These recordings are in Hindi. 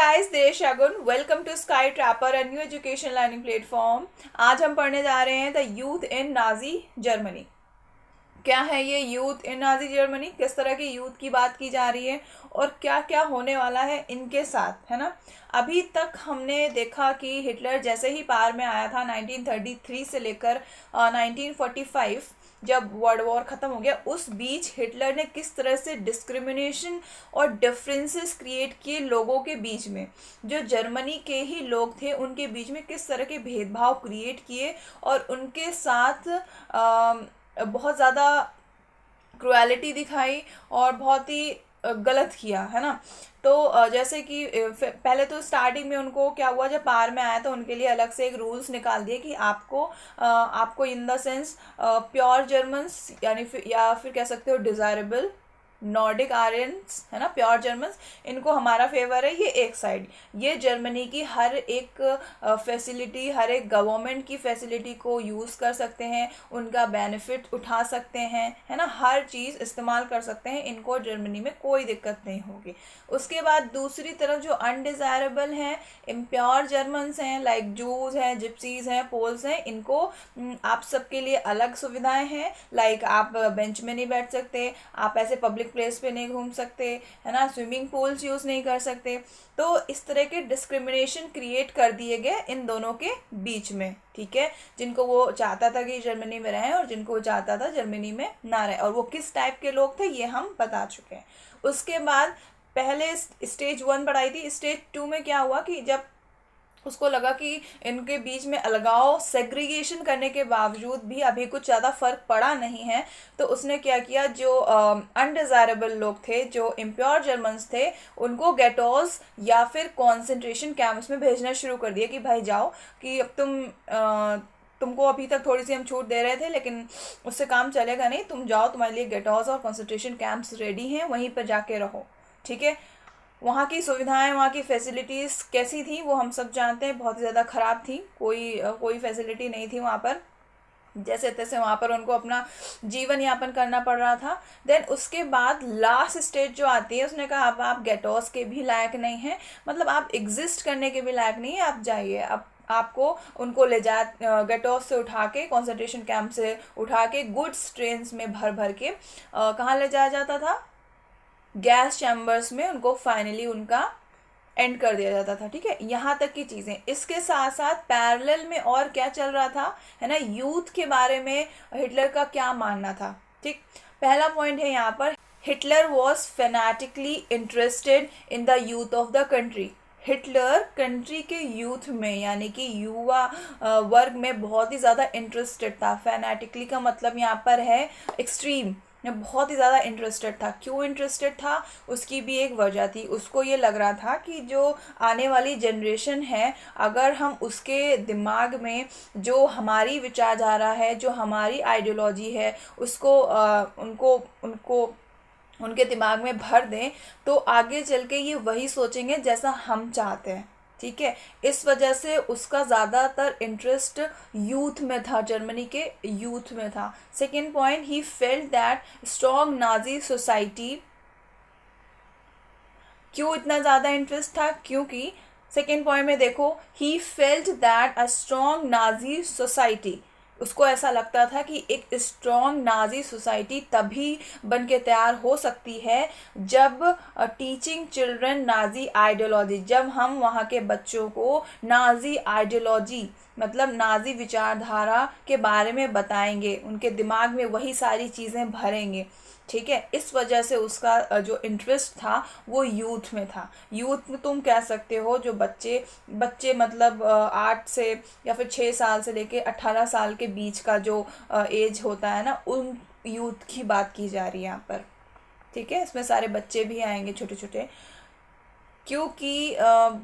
गाइस, देश Shagun. Welcome to sky trapper, a new education learning platform. आज हम पढ़ने जा रहे हैं the youth in Nazi Germany. क्या है ये यूथ इन नाजी जर्मनी, किस तरह के यूथ की बात की जा रही है और क्या क्या होने वाला है इनके साथ, है ना। अभी तक हमने देखा कि हिटलर जैसे ही पावर में आया था 1933 से लेकर 1945, जब वर्ल्ड वॉर ख़त्म हो गया, उस बीच हिटलर ने किस तरह से डिस्क्रिमिनेशन और डिफरेंसेस क्रिएट किए लोगों के बीच में। जो जर्मनी के ही लोग थे उनके बीच में किस तरह के भेदभाव क्रिएट किए और उनके साथ बहुत ज़्यादा क्रुएलिटी दिखाई और बहुत ही गलत किया, है ना। तो जैसे कि पहले तो स्टार्टिंग में उनको क्या हुआ, जब पावर में आया तो उनके लिए अलग से एक रूल्स निकाल दिए कि आपको in the sense pure Germans या फिर कह सकते हो डिज़ायरेबल नॉर्डिक आर्यंस, है ना, प्योर जर्मन्स, इनको हमारा फेवर है। ये एक साइड, ये जर्मनी की हर एक फैसिलिटी, हर एक गवर्नमेंट की फैसिलिटी को यूज़ कर सकते हैं, उनका बेनिफिट उठा सकते हैं, है ना, हर चीज़ इस्तेमाल कर सकते हैं, इनको जर्मनी में कोई दिक्कत नहीं होगी। उसके बाद दूसरी तरफ जो अनडिज़ायरेबल हैं, इम्प्योर जर्मन्स हैं, लाइक जूज हैं, जिप्सीज हैं, पोल्स हैं, इनको आप सबके लिए अलग सुविधाएं हैं। लाइक आप बेंच में नहीं बैठ सकते, आप ऐसे पब्लिक प्लेस पे नहीं घूम सकते, है ना, स्विमिंग पूल्स यूज़ नहीं कर सकते। तो इस तरह के डिस्क्रिमिनेशन क्रिएट कर दिए गए इन दोनों के बीच में, ठीक है। जिनको वो चाहता था कि जर्मनी में रहें और जिनको वो चाहता था जर्मनी में ना रहे, और वो किस टाइप के लोग थे ये हम बता चुके हैं। उसके बाद पहले स्टेज 1 पढ़ाई थी। स्टेज 2 में क्या हुआ कि जब उसको लगा कि इनके बीच में अलगाव, सेग्रीगेशन करने के बावजूद भी अभी कुछ ज़्यादा फर्क पड़ा नहीं है, तो उसने क्या किया, जो अनडिज़ायरेबल लोग थे, जो इम्प्योर जर्मन्स थे, उनको गेटोज या फिर कॉन्सेंट्रेशन कैंप्स में भेजना शुरू कर दिया कि भाई जाओ, कि अब तुमको अभी तक थोड़ी सी हम छूट दे रहे थे लेकिन उससे काम चलेगा नहीं, तुम जाओ, तुम्हारे लिए गेटोज और कॉन्सेंट्रेशन कैंप्स रेडी हैं, वहीं पर जाके रहो, ठीक है। वहाँ की सुविधाएं, वहाँ की फैसिलिटीज़ कैसी थी वो हम सब जानते हैं, बहुत ही ज़्यादा ख़राब थी। कोई फैसिलिटी नहीं थी वहाँ पर, जैसे तैसे वहाँ पर उनको अपना जीवन यापन करना पड़ रहा था। देन उसके बाद लास्ट स्टेज जो आती है, उसने कहा अब आप गेटोस के भी लायक नहीं हैं, मतलब आप एग्जिस्ट करने के भी लायक नहीं है, आप जाइए। अब आपको उनको ले जा गेटोस से उठा के, कॉन्सेंट्रेशन कैंप से उठा के गुड्स ट्रेन्स में भर भर के कहाँ ले जाया जाता था, गैस चैम्बर्स में उनको फाइनली उनका एंड कर दिया जाता था, ठीक है। यहाँ तक की चीज़ें। इसके साथ साथ पैरेलल में और क्या चल रहा था, है ना, यूथ के बारे में हिटलर का क्या मानना था, ठीक। पहला पॉइंट है यहाँ पर, Hitler was fanatically interested in the youth of the country. Hitler country के यूथ में, यानी कि युवा वर्ग में बहुत ही ज़्यादा इंटरेस्टेड था। फैनेटिकली का मतलब यहाँ पर है एक्सट्रीम, बहुत ही ज़्यादा इंटरेस्टेड था। क्यों इंटरेस्टेड था, उसकी भी एक वजह थी। उसको ये लग रहा था कि जो आने वाली जनरेशन है, अगर हम उसके दिमाग में जो हमारी विचारधारा है, जो हमारी आइडियोलॉजी है, उसको उनको उनको उनके दिमाग में भर दें, तो आगे चल के ये वही सोचेंगे जैसा हम चाहते हैं, ठीक है। इस वजह से उसका ज़्यादातर इंटरेस्ट यूथ में था, जर्मनी के यूथ में था। Second point, he felt that strong Nazi society. क्यों इतना ज़्यादा इंटरेस्ट था, क्योंकि सेकेंड पॉइंट में देखो, he felt that a strong Nazi society. उसको ऐसा लगता था कि एक स्ट्रॉन्ग नाजी सोसाइटी तभी बन के तैयार हो सकती है जब टीचिंग चिल्ड्रन नाजी आइडियोलॉजी, जब हम वहाँ के बच्चों को नाजी आइडियोलॉजी मतलब नाजी विचारधारा के बारे में बताएंगे, उनके दिमाग में वही सारी चीज़ें भरेंगे, ठीक है। इस वजह से उसका जो इंटरेस्ट था वो यूथ में था। यूथ में तुम कह सकते हो जो बच्चे बच्चे मतलब 8 से या फिर 6 साल से लेके 18 साल के बीच का जो एज होता है ना, उन यूथ की बात की जा रही है यहाँ पर, ठीक है। इसमें सारे बच्चे भी आएंगे छोटे छोटे, क्योंकि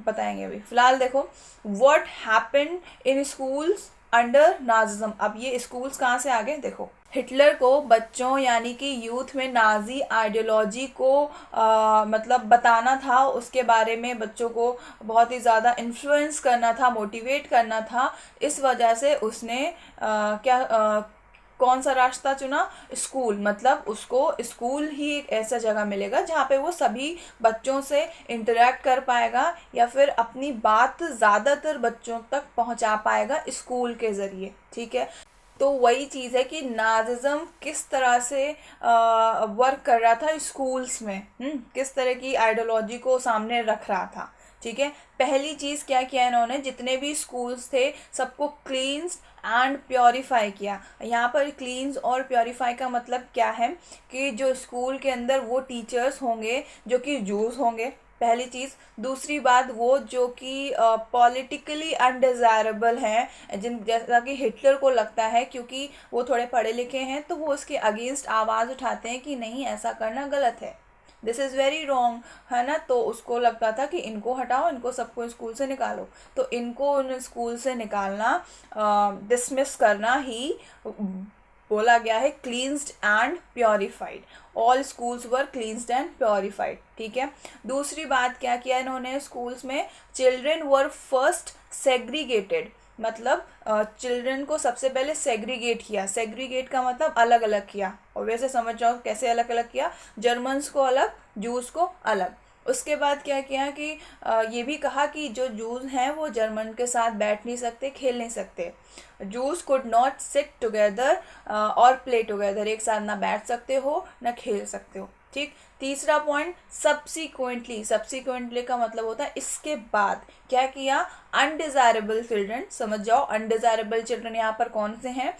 बताएंगे अभी। फिलहाल देखो, what happened in schools under Nazism. अब ये स्कूल्स कहाँ से आ गए, देखो। हिटलर को बच्चों यानी कि यूथ में नाजी आइडियोलॉजी को मतलब बताना था, उसके बारे में बच्चों को बहुत ही ज़्यादा इन्फ्लुएंस करना था, मोटिवेट करना था। इस वजह से उसने क्या कौन सा रास्ता चुना? स्कूल, मतलब उसको स्कूल ही एक ऐसा जगह मिलेगा जहाँ पे वो सभी बच्चों से इंटरेक्ट कर पाएगा या फिर अपनी बात ज़्यादातर बच्चों तक पहुँचा पाएगा स्कूल के ज़रिए। ठीक है, तो वही चीज़ है कि नाजिज़्म किस तरह से वर्क कर रहा था स्कूल्स में, किस तरह की आइडियोलॉजी को सामने रख रहा था। ठीक है, पहली चीज़ क्या किया इन्होंने, जितने भी स्कूल्स थे सबको क्लींस एंड प्योरीफाई किया। यहाँ पर क्लींस और प्योरीफाई का मतलब क्या है कि जो स्कूल के अंदर वो टीचर्स होंगे जो कि जूस होंगे, पहली चीज़। दूसरी बात, वो जो कि पॉलिटिकली अनडिज़ायरेबल हैं, जिन जैसा कि हिटलर को लगता है, क्योंकि वो थोड़े पढ़े लिखे हैं तो वो उसके अगेंस्ट आवाज़ उठाते हैं कि नहीं ऐसा करना गलत है, दिस इज़ वेरी रॉन्ग, है ना। तो उसको लगता था कि इनको हटाओ, इनको सबको स्कूल से निकालो। तो इनको उन स्कूल से निकालना, डिसमिस करना ही बोला गया है cleansed and purified. All schools were cleansed and purified. ठीक है, दूसरी बात क्या किया इन्होंने स्कूल्स में, चिल्ड्रेन वर फर्स्ट सेग्रीगेटेड, मतलब चिल्ड्रन को सबसे पहले सेग्रीगेट किया। सेग्रीगेट का मतलब अलग अलग किया, और वैसे समझ जाओ कैसे अलग अलग किया, जर्मन्स को अलग, जूस को अलग। उसके बाद क्या किया कि ये भी कहा कि जो जूस हैं वो जर्मन के साथ बैठ नहीं सकते, खेल नहीं सकते। Juice could not sit together और प्ले टुगेदर, एक साथ ना बैठ सकते हो ना खेल सकते हो। ठीक, तीसरा पॉइंट, सब्सिक्वेंटली का मतलब होता है इसके बाद। क्या किया, अनडिजायरेबल चिल्ड्रन, समझ जाओ अनडिजायरेबल चिल्ड्रन यहाँ पर कौन से हैं,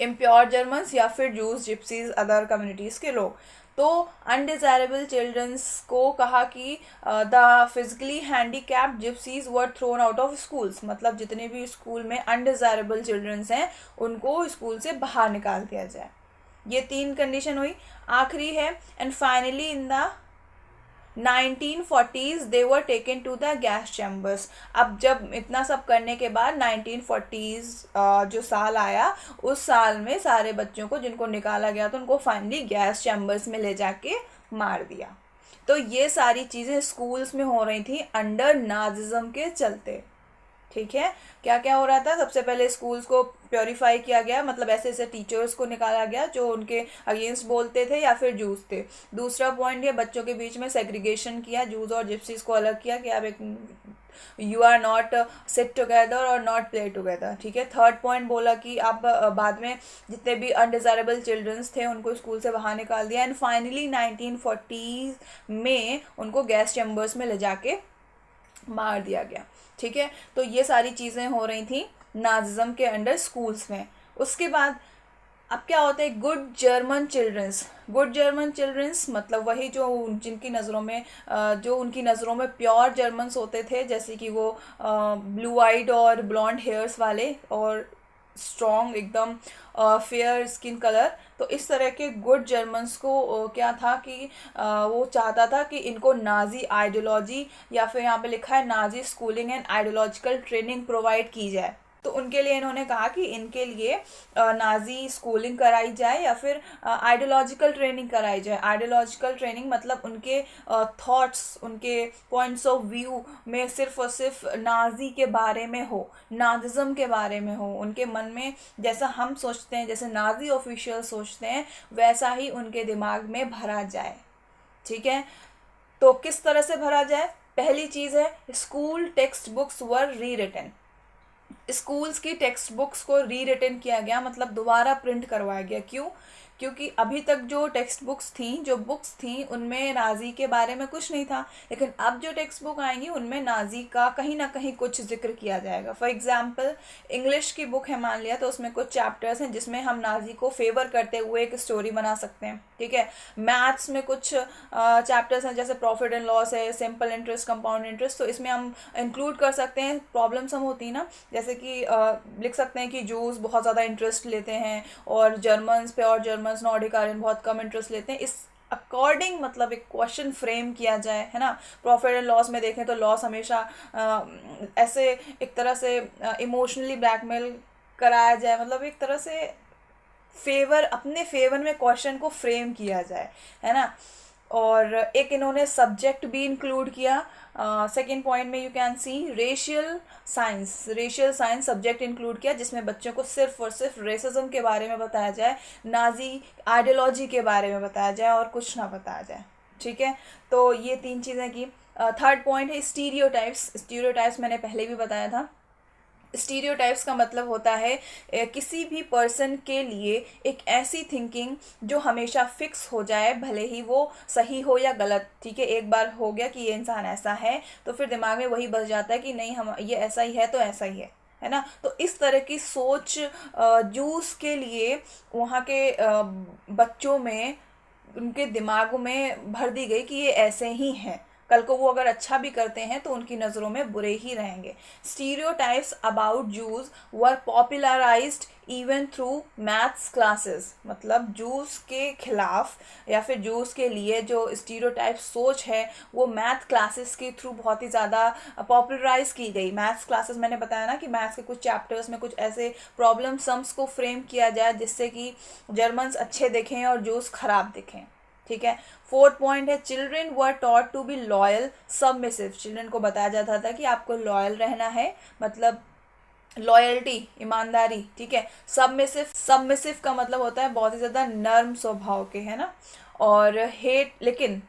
इम्प्योर जर्मन्स या फिर जूस, जिप्सीज, अदर कम्युनिटीज़ के लोग। तो अनडिजायरेबल चिल्ड्रंस को कहा कि the physically handicapped gypsies were thrown out of schools, मतलब जितने भी स्कूल में अनडिजायरेबल चिल्ड्रंस हैं उनको स्कूल से बाहर निकाल दिया जाए। ये 3 कंडीशन हुई। आखिरी है, and finally in the 1940s they were taken to the gas chambers. अब जब इतना सब करने के बाद 1940s जो साल आया, उस साल में सारे बच्चों को जिनको निकाला गया था उनको फाइनली गैस चैम्बर्स में ले जाके मार दिया। तो ये सारी चीज़ें स्कूल्स में हो रही थी अंडर नाजिज्म के चलते। ठीक है, क्या क्या हो रहा था, सबसे पहले स्कूल्स को प्योरीफाई किया गया, मतलब ऐसे ऐसे टीचर्स को निकाला गया जो उनके अगेंस्ट बोलते थे या फिर जूस थे। दूसरा पॉइंट, ये बच्चों के बीच में सेग्रीगेशन किया, जूस और जिप्सीज को अलग किया कि अब एक you are not sit together और नॉट प्ले टुगेदर। ठीक है, थर्ड पॉइंट बोला कि अब बाद में जितने भी अनडिजायरेबल चिल्ड्रंस थे उनको स्कूल से बाहर निकाल दिया। एंड फाइनली 1940s में उनको गैस चैम्बर्स में ले जाके मार दिया गया। ठीक है, तो ये सारी चीज़ें हो रही थी नाजिज्म के अंडर स्कूल्स में। उसके बाद अब क्या होता है, गुड जर्मन चिल्ड्रंस मतलब वही जो जिनकी नज़रों में जो उनकी नज़रों में प्योर जर्मन्स होते थे, जैसे कि वो ब्लू आइड और ब्लॉन्ड हेयर्स वाले और स्ट्रॉन्ग एकदम फेयर स्किन कलर। तो इस तरह के गुड जर्मन्स को क्या था कि वो चाहता था कि इनको नाजी आइडियोलॉजी या फिर यहाँ पे लिखा है Nazi schooling and ideological training provide की जाए। तो उनके लिए इन्होंने कहा कि इनके लिए नाजी स्कूलिंग कराई जाए या फिर आइडियोलॉजिकल ट्रेनिंग कराई जाए। आइडियोलॉजिकल ट्रेनिंग मतलब उनके थॉट्स, उनके पॉइंट्स ऑफ व्यू में सिर्फ और सिर्फ नाजी के बारे में हो, नाजिज्म के बारे में हो। उनके मन में जैसा हम सोचते हैं, जैसे नाजी ऑफिशियल सोचते हैं, वैसा ही उनके दिमाग में भरा जाए। ठीक है, तो किस तरह से भरा जाए, पहली चीज़ है स्कूल टेक्स्ट बुक्स वर री रिटन। स्कूल्स की टेक्स्ट बुक्स को री रिटन किया गया, मतलब दोबारा प्रिंट करवाया गया। क्यों? क्योंकि अभी तक जो टेक्स्ट बुक्स थी, जो बुक्स थी, उनमें नाजी के बारे में कुछ नहीं था, लेकिन अब जो टेक्स्ट बुक आएंगी उनमें नाजी का कहीं ना कहीं कुछ जिक्र किया जाएगा। फॉर एग्जांपल इंग्लिश की बुक है मान लिया, तो उसमें कुछ चैप्टर्स हैं जिसमें हम नाजी को फेवर करते हुए एक स्टोरी बना सकते हैं। ठीक है, मैथ्स में कुछ चैप्टर्स हैं जैसे प्रॉफिट एंड लॉस है, सिंपल इंटरेस्ट, कंपाउंड इंटरेस्ट, तो इसमें हम इंक्लूड कर सकते हैं। प्रॉब्लम्स हम होती ना, जैसे कि लिख सकते हैं कि जूस बहुत ज़्यादा इंटरेस्ट लेते हैं और जर्मन्स पे और जर्मन्स नॉर्डिक आर्यन बहुत कम इंटरेस्ट लेते हैं। इस अकॉर्डिंग मतलब एक क्वेश्चन फ्रेम किया जाए, है ना। प्रॉफिट एंड लॉस में देखें तो लॉस हमेशा ऐसे एक तरह से इमोशनली ब्लैकमेल कराया जाए, मतलब एक तरह से फेवर, अपने फेवर में क्वेश्चन को फ्रेम किया जाए, है ना। और एक इन्होंने सब्जेक्ट भी इंक्लूड किया। सेकेंड पॉइंट में you can see racial science subject include किया, जिसमें बच्चों को सिर्फ और सिर्फ रेसिज्म के बारे में बताया जाए, नाजी आइडियोलॉजी के बारे में बताया जाए और कुछ ना बताया जाए। ठीक है, तो ये 3 चीज़ें की। थर्ड पॉइंट है स्टीरियोटाइप्स मैंने पहले भी बताया था। स्टीरियोटाइप्स का मतलब होता है किसी भी पर्सन के लिए एक ऐसी थिंकिंग जो हमेशा फिक्स हो जाए, भले ही वो सही हो या गलत। ठीक है, एक बार हो गया कि ये इंसान ऐसा है तो फिर दिमाग में वही बस जाता है कि नहीं, हम ये ऐसा ही है तो ऐसा ही है ना। तो इस तरह की सोच जूस के लिए वहाँ के बच्चों में, उनके दिमागों में भर दी गई कि ये ऐसे ही हैं। कल को वो अगर अच्छा भी करते हैं तो उनकी नज़रों में बुरे ही रहेंगे। Stereotypes about juice were popularised even through maths classes, मतलब जूस के खिलाफ या फिर जूस के लिए जो स्टीरियोटाइप सोच है वो मैथ क्लासेस के थ्रू बहुत ही ज़्यादा पॉपुलराइज की गई। मैथ्स क्लासेस मैंने बताया ना कि मैथ्स के कुछ चैप्टर्स में कुछ ऐसे प्रॉब्लम सम्स को फ्रेम किया जाए जिससे कि जर्मन्स अच्छे दिखें और जूस खराब दिखें। ठीक है, फोर्थ पॉइंट है children were taught to be loyal submissive. Children को बताया जाता था कि आपको लॉयल रहना है, मतलब लॉयल्टी, ईमानदारी। ठीक है, सबमिसिव का मतलब होता है बहुत ही ज़्यादा नर्म स्वभाव के, है ना। और हेट, लेकिन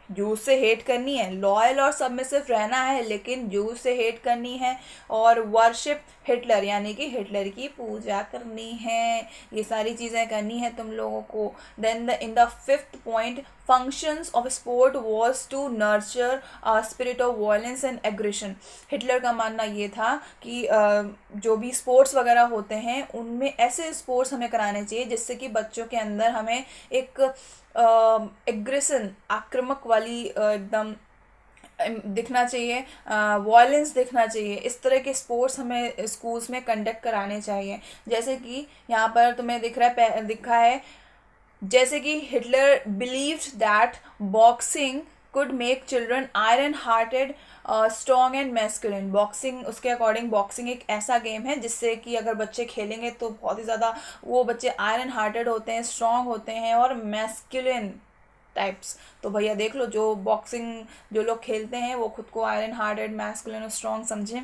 जूस से हेट करनी है, लॉयल और सबमिसिव रहना है लेकिन जूस से हेट करनी है। और वर्शिप हिटलर, यानी कि हिटलर की पूजा करनी है। ये सारी चीज़ें करनी है तुम लोगों को। Then in the fifth point functions of sport was to nurture spirit of violence and aggression. Hitler का मानना ये था कि जो भी स्पोर्ट्स वगैरह होते हैं उनमें ऐसे स्पोर्ट्स हमें कराने चाहिए जिससे कि बच्चों के अंदर हमें एक एग्रेशन, आक्रामक वाली एकदम दिखना चाहिए, वॉयलेंस दिखना चाहिए। इस तरह के स्पोर्ट्स हमें स्कूल्स में कंडक्ट कराने चाहिए। जैसे कि यहाँ पर तुम्हें दिखा है जैसे कि Hitler believed that boxing could make children iron hearted, strong and masculine. Boxing, उसके अकॉर्डिंग बॉक्सिंग एक ऐसा गेम है जिससे कि अगर बच्चे खेलेंगे तो बहुत ही ज़्यादा वो बच्चे आयरन हार्टेड होते हैं, स्ट्रॉन्ग होते हैं और मैस्कुलिन टाइप्स। तो भैया देख लो, जो बॉक्सिंग जो लोग खेलते हैं वो खुद को आयरन हार्टेड, मैस्कुलिन और स्ट्रॉन्ग समझें।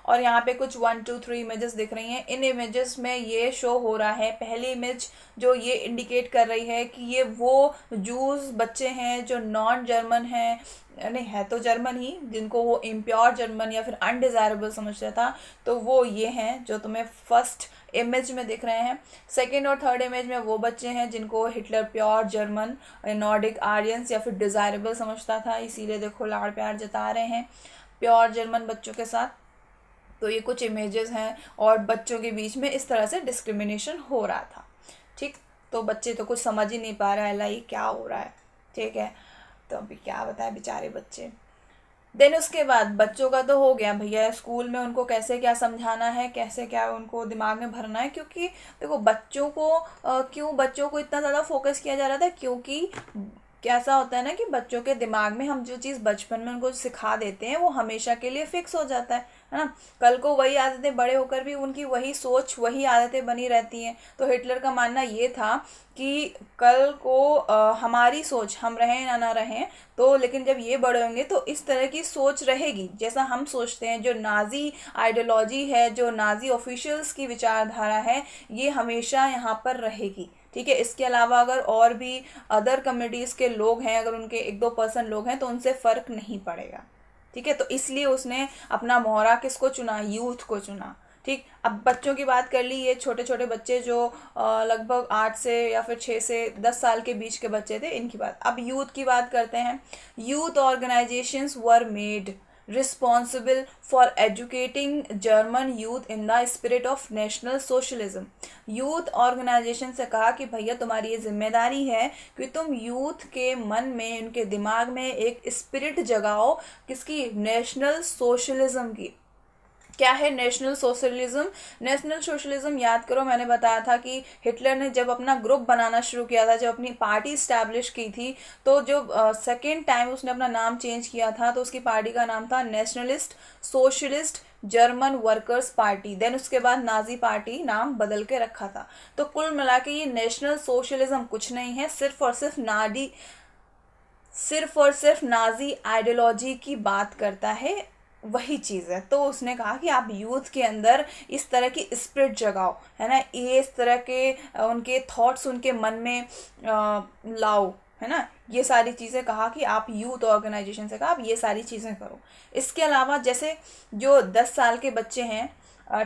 और यहाँ पे कुछ 1 2 3 इमेजेस दिख रही हैं। इन इमेजेस में ये शो हो रहा है, पहली इमेज जो ये इंडिकेट कर रही है कि ये वो जूस बच्चे हैं जो नॉन जर्मन हैं, नहीं है तो जर्मन ही, जिनको वो इम्प्योर जर्मन या फिर अनडिज़ायरेबल समझता था, तो वो ये हैं जो तुम्हें फर्स्ट इमेज में दिख रहे हैं। सेकेंड और थर्ड इमेज में वो बच्चे हैं जिनको Hitler pure German, Nordic Aryans या फिर डिज़ायरेबल समझता था, इसीलिए देखो लाड़ प्यार जता रहे हैं प्योर जर्मन बच्चों के साथ। तो ये कुछ इमेजेस हैं और बच्चों के बीच में इस तरह से डिस्क्रिमिनेशन हो रहा था। ठीक, तो बच्चे तो कुछ समझ ही नहीं पा रहा है, लाई क्या हो रहा है। ठीक है, तो अभी क्या बताएं बेचारे बच्चे। देन उसके बाद बच्चों का तो हो गया भैया, स्कूल में उनको कैसे क्या समझाना है, कैसे क्या उनको दिमाग में भरना है। क्योंकि देखो बच्चों को क्यों बच्चों को इतना ज़्यादा फोकस किया जा रहा था, क्योंकि कैसा होता है ना कि बच्चों के दिमाग में हम जो चीज़ बचपन में उनको सिखा देते हैं वो हमेशा के लिए फिक्स हो जाता है ना। कल को वही आदतें बड़े होकर भी उनकी वही सोच, वही आदतें बनी रहती हैं। तो हिटलर का मानना ये था कि कल को हमारी सोच, हम रहें या ना रहें तो, लेकिन जब ये बड़े होंगे तो इस तरह की सोच रहेगी जैसा हम सोचते हैं। जो नाजी आइडियोलॉजी है, जो नाजी ऑफिशियल्स की विचारधारा है, ये हमेशा यहाँ पर रहेगी। ठीक है, इसके अलावा अगर और भी अदर कम्युनिटीज़ के लोग हैं, अगर उनके 1-2% लोग हैं तो उनसे फ़र्क नहीं पड़ेगा। ठीक है, तो इसलिए उसने अपना मोहरा किसको चुना, यूथ को चुना। ठीक, अब बच्चों की बात कर ली, ये छोटे छोटे बच्चे जो लगभग 8 से या फिर 6 से 10 साल के बीच के बच्चे थे, इनकी बात। अब यूथ की बात करते हैं। Youth organisations were made responsible for educating German youth in the spirit of national socialism। Youth organisation से कहा कि भैया तुम्हारी ये जिम्मेदारी है कि तुम यूथ के मन में, उनके दिमाग में एक स्पिरिट जगाओ, किसकी, नेशनल सोशलिज्म की। क्या है नेशनल सोशलिज्म? नेशनल सोशलिज्म याद करो, मैंने बताया था कि हिटलर ने जब अपना ग्रुप बनाना शुरू किया था, जब अपनी पार्टी इस्टेब्लिश की थी, तो जो सेकेंड टाइम उसने अपना नाम चेंज किया था तो उसकी पार्टी का नाम था nationalist socialist German workers party. देन उसके बाद नाजी पार्टी नाम बदल के रखा था। तो कुल मिला के ये नेशनल सोशलिज्म कुछ नहीं है, सिर्फ और सिर्फ सिर्फ और सिर्फ नाजी आइडियोलॉजी की बात करता है, वही चीज़ है। तो उसने कहा कि आप यूथ के अंदर इस तरह की स्पिरिट जगाओ, है ना, ये इस तरह के उनके थॉट्स उनके मन में लाओ, है ना, ये सारी चीज़ें कहा कि आप यूथ ऑर्गेनाइजेशन से कहा आप ये सारी चीज़ें करो। इसके अलावा जैसे जो 10 साल के बच्चे हैं,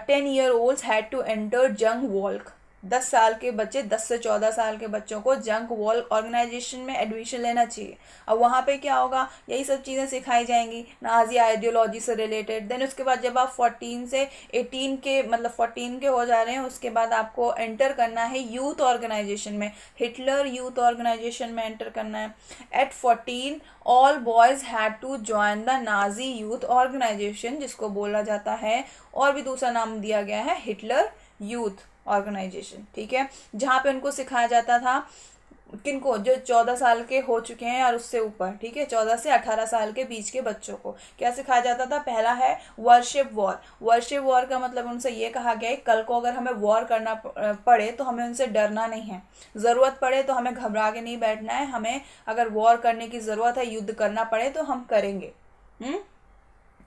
10-year-olds हैड टू एंटर जंग वॉल्क। 10 साल के बच्चे, 10 से 14 साल के बच्चों को जंग वॉल्क ऑर्गेनाइजेशन में एडमिशन लेना चाहिए। अब वहाँ पे क्या होगा, यही सब चीज़ें सिखाई जाएंगी नाजी आइडियोलॉजी से रिलेटेड। देन उसके बाद जब आप 14 से 18 के, मतलब 14 के हो जा रहे हैं, उसके बाद आपको एंटर करना है यूथ ऑर्गेनाइजेशन में, हिटलर यूथ ऑर्गेनाइजेशन में एंटर करना है। At 14 all boys had to join the Nazi youth organisation, जिसको बोला जाता है, और भी दूसरा नाम दिया गया है हिटलर यूथ ऑर्गेनाइजेशन, ठीक है, जहाँ पे उनको सिखाया जाता था, किनको, जो 14 साल के हो चुके हैं और उससे ऊपर, ठीक है, 14 से 18 साल के बीच के बच्चों को क्या सिखाया जाता था। पहला है वर्शिप वॉर। वर्शिप वॉर का मतलब उनसे ये कहा गया है कल को अगर हमें वॉर करना पड़े तो हमें उनसे डरना नहीं है, ज़रूरत पड़े तो हमें घबरा के नहीं बैठना है, हमें अगर वॉर करने की ज़रूरत है, युद्ध करना पड़े तो हम करेंगे,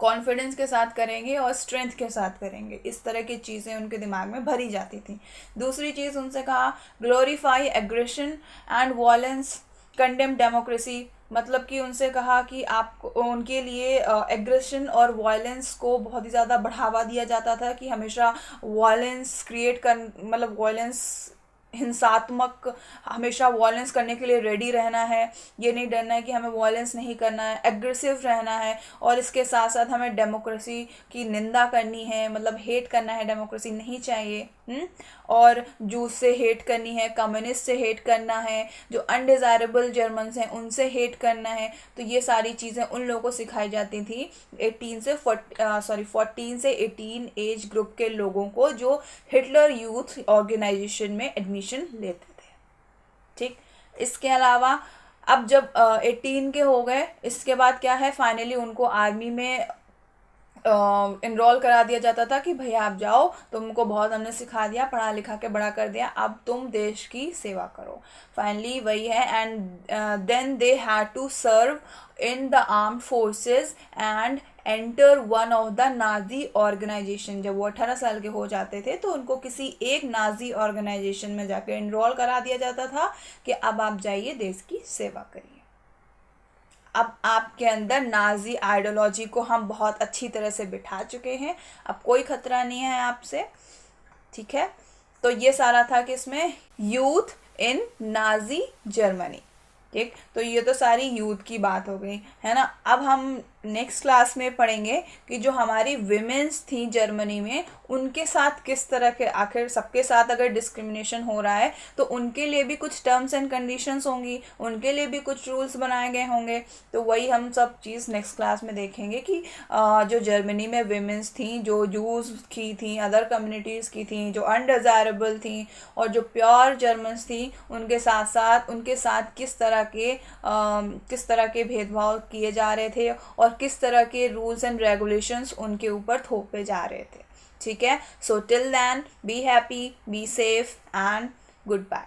कॉन्फिडेंस के साथ करेंगे और स्ट्रेंथ के साथ करेंगे। इस तरह की चीज़ें उनके दिमाग में भरी जाती थी। दूसरी चीज़ उनसे कहा glorify aggression and violence, condemn democracy, मतलब कि उनसे कहा कि आप उनके लिए एग्रेशन और वॉयलेंस को बहुत ही ज़्यादा बढ़ावा दिया जाता था, कि हमेशा वॉयलेंस क्रिएट कर, मतलब वॉयलेंस, हिंसात्मक, हमेशा वॉयलेंस करने के लिए रेडी रहना है, ये नहीं डरना है कि हमें वॉयलेंस नहीं करना है, एग्रेसिव रहना है, और इसके साथ साथ हमें डेमोक्रेसी की निंदा करनी है, मतलब हेट करना है, डेमोक्रेसी नहीं चाहिए, और जूस से हेट करनी है, कम्युनिस्ट से हेट करना है, जो अनडिज़ायरेबल जर्मन्स हैं उनसे हेट करना है। तो ये सारी चीज़ें उन लोगों को सिखाई जाती थी 14 से 18 एज ग्रुप के लोगों को, जो हिटलर यूथ ऑर्गेनाइजेशन में एडमिशन लेते थे, ठीक। इसके अलावा अब जब 18 के हो गए, इसके बाद क्या है, फाइनली उनको आर्मी में इनरोल करा दिया जाता था कि भैया आप जाओ, तुमको बहुत हमने सिखा दिया, पढ़ा लिखा के बड़ा कर दिया, अब तुम देश की सेवा करो। फाइनली वही है। And then they had to serve in the armed forces and enter one of the Nazi organisation. जब वो 18 साल के हो जाते थे तो उनको किसी एक नाजी ऑर्गेनाइजेशन में जाकर इनरोल करा दिया जाता था कि अब आप जाइए देश की सेवा करिए। अब आपके अंदर नाजी आइडियोलॉजी को हम बहुत अच्छी तरह से बिठा चुके हैं, अब कोई खतरा नहीं है आपसे, ठीक है। तो ये सारा था कि इसमें यूथ इन नाजी जर्मनी, ठीक। तो ये तो सारी यूथ की बात हो गई, है ना। अब हम नेक्स्ट क्लास में पढ़ेंगे कि जो हमारी विमेंस थी जर्मनी में, उनके साथ किस तरह के, आखिर सबके साथ अगर डिस्क्रिमिनेशन हो रहा है तो उनके लिए भी कुछ टर्म्स एंड कंडीशंस होंगी, उनके लिए भी कुछ रूल्स बनाए गए होंगे। तो वही हम सब चीज़ नेक्स्ट क्लास में देखेंगे कि जो जर्मनी में विमेंस थी, जो जूस की थी, अदर कम्युनिटीज़ की थी, जो अनडिज़ायरेबल थी, और जो प्योर जर्मन्स थी, उनके साथ किस तरह के भेदभाव किए जा रहे थे और किस तरह के रूल्स एंड रेगुलेशंस उनके ऊपर थोपे जा रहे थे, ठीक है। So till then be happy, be safe and good bye.